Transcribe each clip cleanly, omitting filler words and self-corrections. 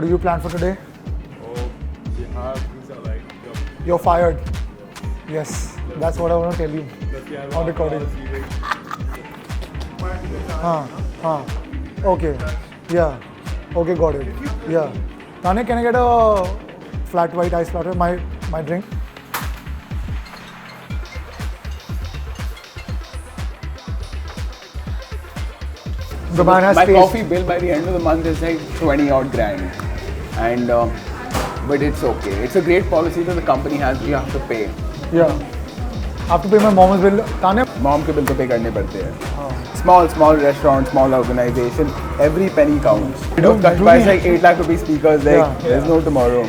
What do you plan for today? Oh, we have pizza like You're fired. Yes, that's what I want to tell you on recording. Okay. Yeah. Okay, got it. Yeah. Tanya, can I get a flat white ice latte? My drink. The man has My taste. coffee bill by the end of the month is like 20 odd grand, and but it's okay. It's a great policy that the company has. You have to pay. Yeah. I have to pay my mom's bill. Tanya. Mom के bill तो pay करने पड़ते हैं. Small restaurant, small organization. Every penny counts. That buys like 8 lakh rupees speakers. Like Yeah. there's no tomorrow.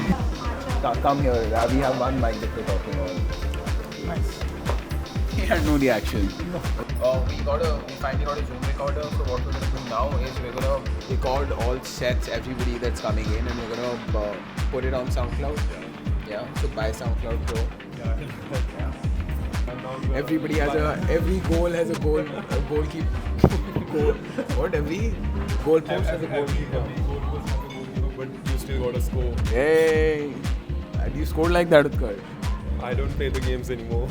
Come here. We have one mic that we're talking on. Nice. He had no reaction. We finally got a Zoom recorder. So what we're gonna do now is we're gonna record all sets, everybody that's coming in, and we're gonna put it on SoundCloud. Yeah. So buy SoundCloud Pro. Yeah. Everybody has every goal has a goal. Every goal post has a goalkeeper. but you still got to score. Hey, and you scored like that, Utkar. I don't play the games anymore.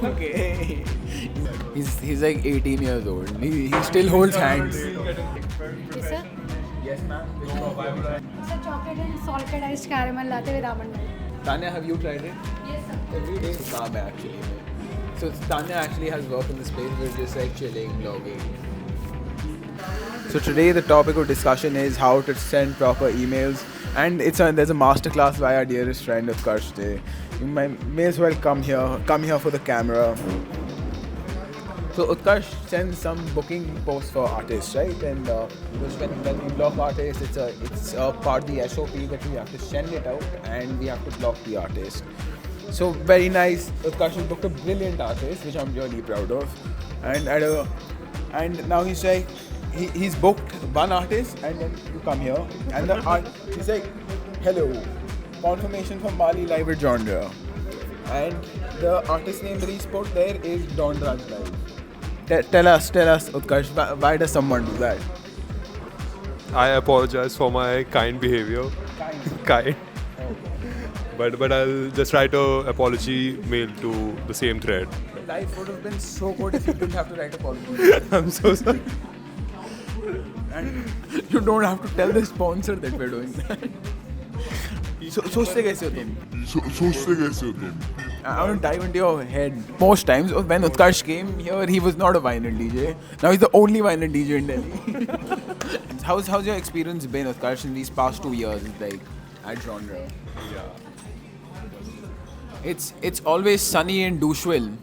Okay. He's like 18 years old. He still holds hands. Yes, sir. Yes, ma'am. Sir, chocolate and salted iced caramel latte with almond milk. Tanya, have you tried it? Yes, sir. Every day is calm actually. So Tanya actually has work in the space. We're just like chilling, vlogging. So today the topic of discussion is how to send proper emails, and there's a masterclass by our dearest friend Utkarsh today. You may as well come here for the camera. So Utkarsh sends some booking posts for artists, right? And because when we block artists, it's a part of the SOP that we have to send it out and we have to block the artist. So very nice. Utkarsh has booked a brilliant artist, which I'm really proud of. And now he's like, he's booked one artist, and then you come here, and he's like, hello, confirmation from Mali Live at Genre, and the artist name that he's put there is Don Raj Live. Tell us, Utkarsh, why does someone do that? I apologize for my kind behavior. Kind. But I'll just write a apology mail to the same thread. Life would have been so good if you didn't have to write apology. I'm so sorry. And you don't have to tell the sponsor that we're doing that. सोचते कैसे हो तुम? I want to dive into your head. Most times when Utkarsh came here, he was not a vinyl DJ. Now he's the only vinyl DJ in Delhi. How's your experience been, Utkarsh, in these past 2 years, like at Genre? Yeah. It's always sunny in Doucheville.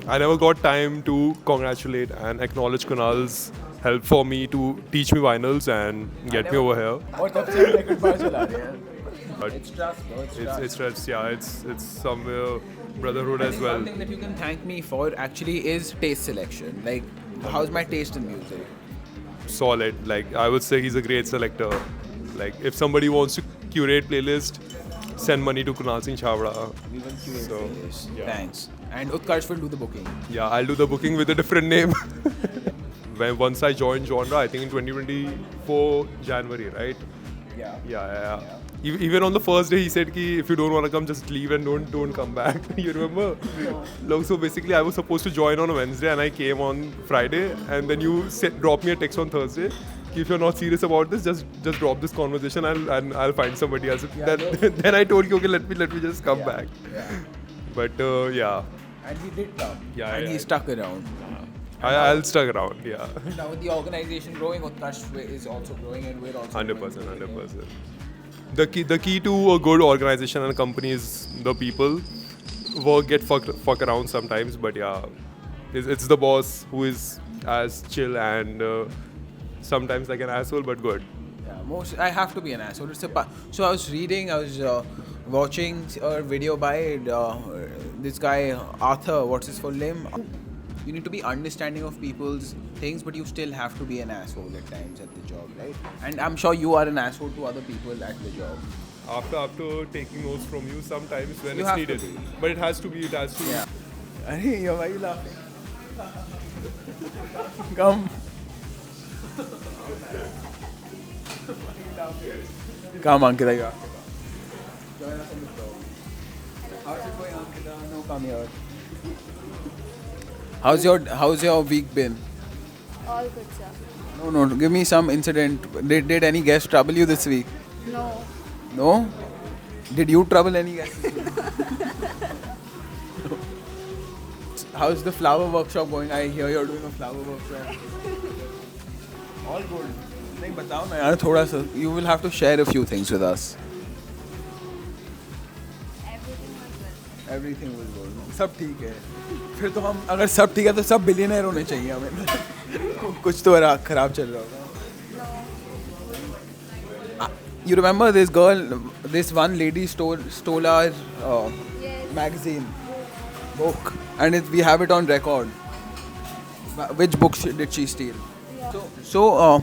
I never got time to congratulate and acknowledge Kunal's help for me to teach me vinyls and get me over here. और तब से हम record बार चला रहे हैं. But It's trust, bro. It's trust. it's somewhere brotherhood as well. One thing that you can thank me for actually is taste selection. Like, how's my taste in music? Solid. Like I would say he's a great selector. Like if somebody wants to curate playlist, send money to Kunal Singh Chhavda. We will curate So, playlist. yeah. Thanks. And Utkarsh will do the booking. Yeah, I'll do the booking with a different name. Once I joined Genre, I think in 2024 January, right? Yeah. Even on the first day, he said ki if you don't want to come, just leave and don't come back. You remember? Look, so basically, I was supposed to join on a Wednesday and I came on Friday, and then you dropped me a text on Thursday. If you're not serious about this, just drop this conversation and I'll find somebody else. Then I told you, okay, let me just come back. Yeah. But yeah, And he did come. Yeah, And yeah. he stuck around. I'll stuck around. Yeah, Now with the organization growing, Utkarsh is also growing, and we're also 100%. The key to a good organization and a company is the people. Work get fuck around sometimes, but yeah, it's the boss who is as chill and sometimes like an asshole, but good. Yeah, I have to be an asshole. So I was watching a video by this guy Arthur. What's his full name? You need to be understanding of people's things, but you still have to be an asshole at times at the job, right? And I'm sure you are an asshole to other people at the job. After taking notes from you, sometimes when You it's have to needed, be. but it has to be. Yeah. Hey, why are you laughing? Come. Come, Ankita, you have to come. Join us on the show. How's it going, Ankita? No, come here. How's your week been? All good, sir. No, give me some incident. Did any guest trouble you this week? No. No? Did you trouble any guest? How's the flower workshop going? I hear you're doing a flower workshop. All good. नहीं बताओ ना यार थोड़ा सा. You will have to share a few things with us. Everything was good. सब ठीक है. फिर तो हम अगर सब ठीक है तो सब बिलियनर होने चाहिए हमें. कुछ तो खराब चल रहा होगा. You remember this girl, this one lady stole our magazine book, and we have it on record. Which book did she steal? Yeah. So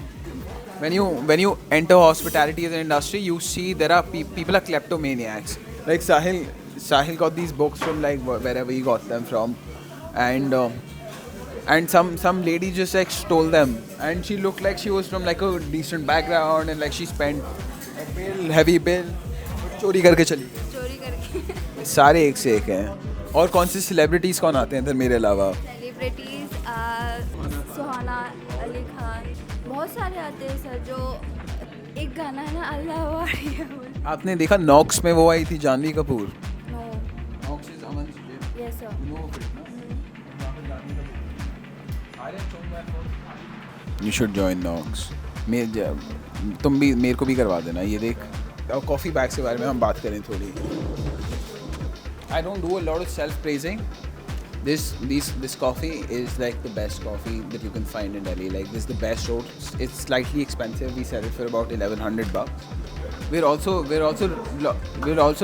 when you enter hospitality as an industry, you see there are people are kleptomaniacs. Like Sahil got these books from like wherever he got them from, and some lady just like stole them, and she looked like she was from like a decent background, and like she spent a heavy bill, चोरी करके चली गई. चोरी करके. सारे एक से एक हैं. और कौन से सेलिब्रिटीज कौन आते हैं इधर मेरे अलावा? सेलिब्रिटीज सुहाना अली खान बहुत सारे आते हैं सर. जो एक गाना है ना अल्लाह वाली. आपने देखा नॉक्स में वो आई थी जानवी कपूर. नो. नॉक्स is Aman. Yes sir. You should join Nox. तुम भी मेरे को भी करवा देना. ये देख और कॉफ़ी बैग्स के बारे में हम बात करें थोड़ी. I don't do a lot of self-praising. This coffee is like the best coffee that you can find in Delhi. Like this is the best roast. It's slightly expensive. We sell it for about $1,100. We're also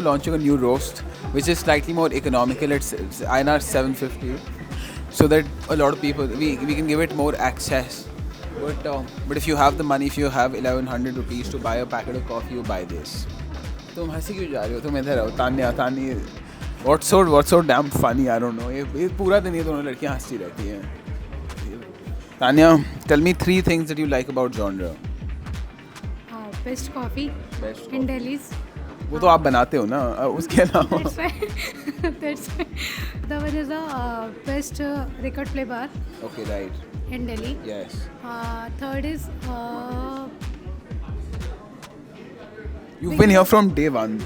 launching a new roast, which is slightly more economical. It's INR 750, so that a lot of people we can give it more access. But if you have the money, if you have 1,100 rupees to buy a packet of coffee, you buy this. तुम हंसी क्यों जा रहे हो? तुम इधर आओ. Tanya what's so damn funny? I don't know. ये पूरा दिन ये दोनों लड़कियाँ हंसती रहती हैं. Tanya, tell me 3 things that you like about genre. Best coffee in Delhi. वो तो आप बनाते हो ना. उसके अलावा. That's why. The one is the best record play bar Okay, right. in Delhi. Yes. Third is You've been here from day one.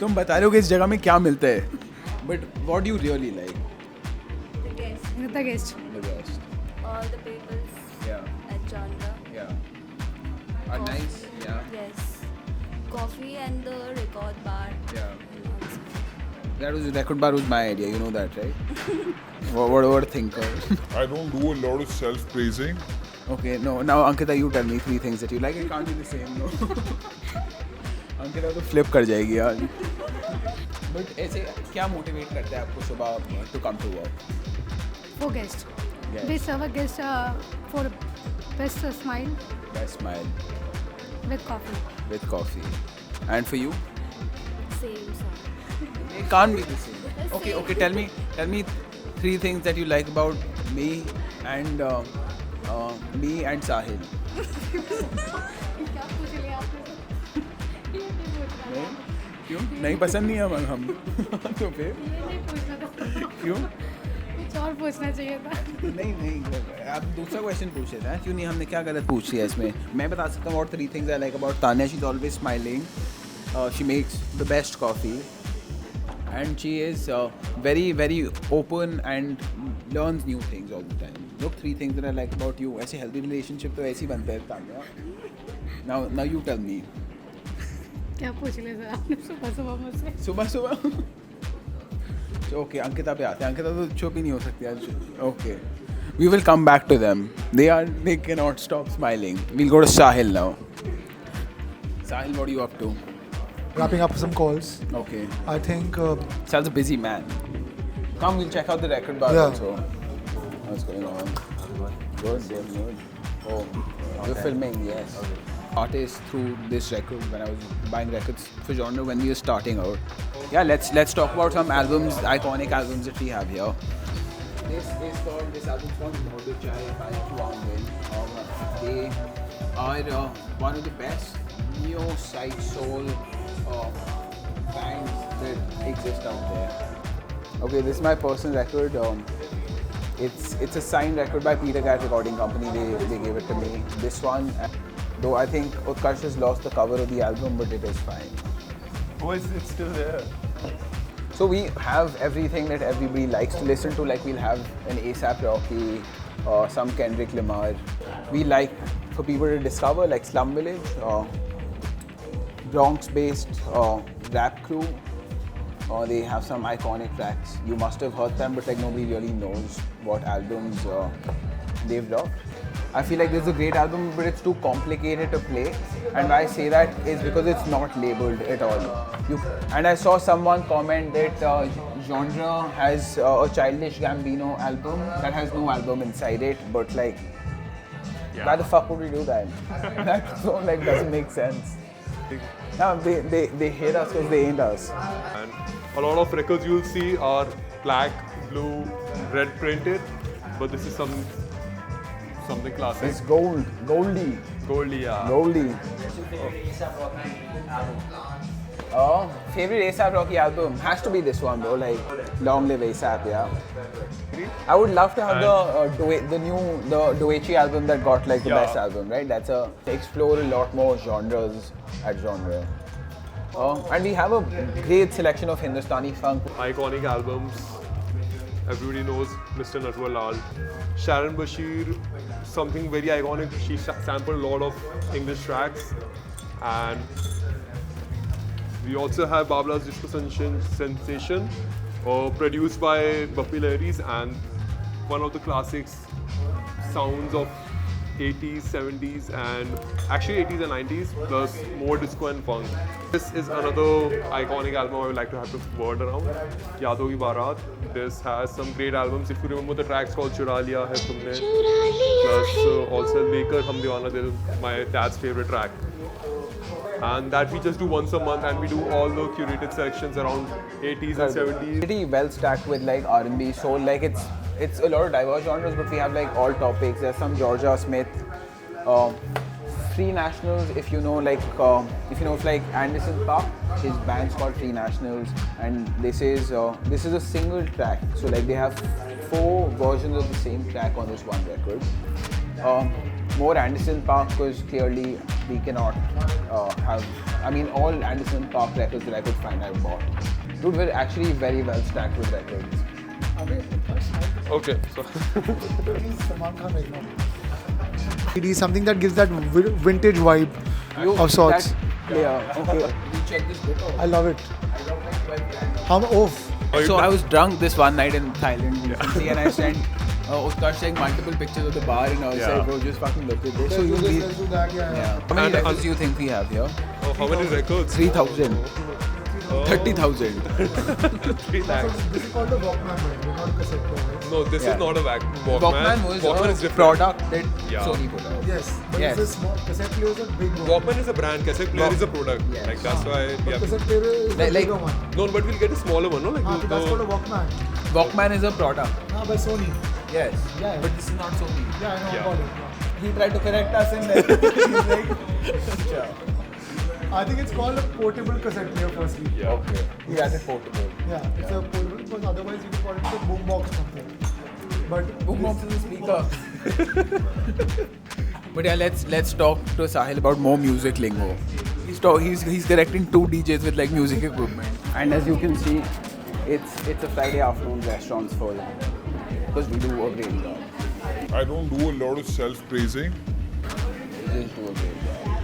तुम बता रहे हो कि इस जगह में क्या मिलता है. But what do you really like? The guest. the guest. The best. All the peoples Yeah. at genre. Yeah. Are nice. Yeah. Yes. Coffee and the record bar. Yeah. That was record bar was my idea. You know that, right? what a thinker. I don't do a lot of self-praising. Okay, no. Now Ankita, you tell me 3 things that you like. It can't be the same, no. Ankita तो flip कर जाएगी यार. But ऐसे क्या motivate करता है आपको सुबह to come to work? For guest. Yes. We serve a guest for best smile Best smile with coffee. with coffee. And for you? Same sir. It can't be the same. Okay. Tell me 3 things that you like about me and Sahil. क्या पूछ लिया आपने? क्यों? नहीं पसंद नहीं है हम. तो फिर ये नहीं पूछना था. क्यों? कुछ और पूछना चाहिए था. नहीं आप दूसरा क्वेश्चन पूछ रहे थे. क्यों नहीं? हमने क्या गलत पूछ लिया इसमें? मैं बता सकता हूँ. और 3 things I like about Tanya. She's always smiling. She makes the best coffee. And she is very, very open and learns new things all the time. Look, 3 things that I like about you. ऐसे healthy relationship तो ऐसे ही बनते हैं Tanya. Now you tell me. क्या पूछ लिया था आपने सुबह मुझसे? सुबह ओके अंकिता पे आते हैं. अंकिता तो चुप ही नहीं हो सकती आज. Okay we will come back to them. They cannot stop smiling. We'll go to Sahil now. Sahil, what are you up to? Wrapping up some calls. Okay. I think Sal's a busy man. Come, we'll check out the record bar Yeah. also. What's going on? Good. Oh, you're filming, yes. Artists through this record when I was buying records for genre when we were starting out. Yeah, let's talk about some albums, iconic albums that we have here. This album's called Modu Chai by Chuang Win. are one of the best neo-psych soul bands that exist out there. Okay, this is my personal record. It's a signed record by Peter Cat Recording Company. They gave it to me. This one, though I think Utkarsh has lost the cover of the album, but it is fine. Oh, it's still there. So we have everything that everybody likes to listen to. Like we'll have an ASAP Rocky, some Kendrick Lamar. We like for people to discover like Slum Village, Bronx-based rap crew. They have some iconic tracks. You must have heard them, but like nobody really knows what albums they've dropped. I feel like this is a great album, but it's too complicated to play. And why I say that is because it's not labeled at all. And I saw someone comment that genre has a Childish Gambino album that has no album inside it, but like, why the fuck would we do that? That so like doesn't make sense. No, they hate us because they ain't us. And a lot of records you'll see are black, blue, red printed, but this is something classic. It's gold, goldy, Goldie, yeah. goldy. Favorite ASAP Rocky album has to be this one though, like Long Live ASAP, yeah. I would love to have the new Doechi album that got like the Yeah. best album, right? They explore a lot more genres at genre. And we have a great selection of Hindustani funk. Iconic albums. Everybody knows Mr. Natwar Lal. Sharon Bashir, something very iconic. She sampled a lot of English tracks. And we also have Babla's Disco Sensation, produced by Bappy Lahiri's, and one of the classics sounds of 80s, 70s, and actually 80s and 90s, plus more disco and funk. This is another iconic album I would like to have the word around. Yadon Ki Baraat. This has some great albums. If you remember the tracks called Chura Liya Hai Tumne, plus also Lekar Hum Deewana Dil, my dad's favorite track. And that we just do once a month, and we do all the curated selections around 80s and 70s. Pretty well stacked with like R&B, soul. Like it's a lot of diverse genres, but we have like all topics. There's some Georgia Smith, Free Nationals. If you know like if like Anderson .Paak, his band's called Free Nationals, and this is a single track. So like they have 4 versions of the same track on this one record. More Anderson .Paak because clearly we cannot have. I mean, all Anderson .Paak records that I could find I bought. Dude, we're actually very well stacked with records. Okay, so It is something that gives that vintage vibe of sorts. Okay. You check this book out. I love it. How off? So I was drunk this one night in Thailand recently, and I sent Utkarsh like multiple pictures of the bar, and I was like, bro, just fucking look at this. So do this, let's do that, yeah. How many And- records do you think we have here? how many records? 3,000. 30,000. 3 lakhs. This is called a Walkman, right? Not a cassette player, right? No, this Yeah. is not a Walkman. Walkman was Walkman a is different. product that Yeah. Sony put out. Yes, but Yes. this small cassette player is a big one. Walkman is a brand, cassette player is a product. Yes. Like that's why we But have. cassette player is the Like- bigger one. No, but we'll get a smaller one, no? Like So that's called a Walkman. Walkman is a product. By Sony. Yes. Yeah. But this is not Sony. Yeah, I know Yeah. about it. He tried to correct us and then he's like, I think it's called a portable cassette player firstly. Yeah. okay. He had it portable. Yeah, it's a portable because otherwise you could call it a boombox or something. But Boombox is a speaker. But yeah, let's talk to Sahil about more music lingo. He's directing 2 DJs with like music equipment. And as you can see, it's a Friday afternoon, restaurant's full. Because we do a great job. I don't do a lot of self-praising. We just do a great job.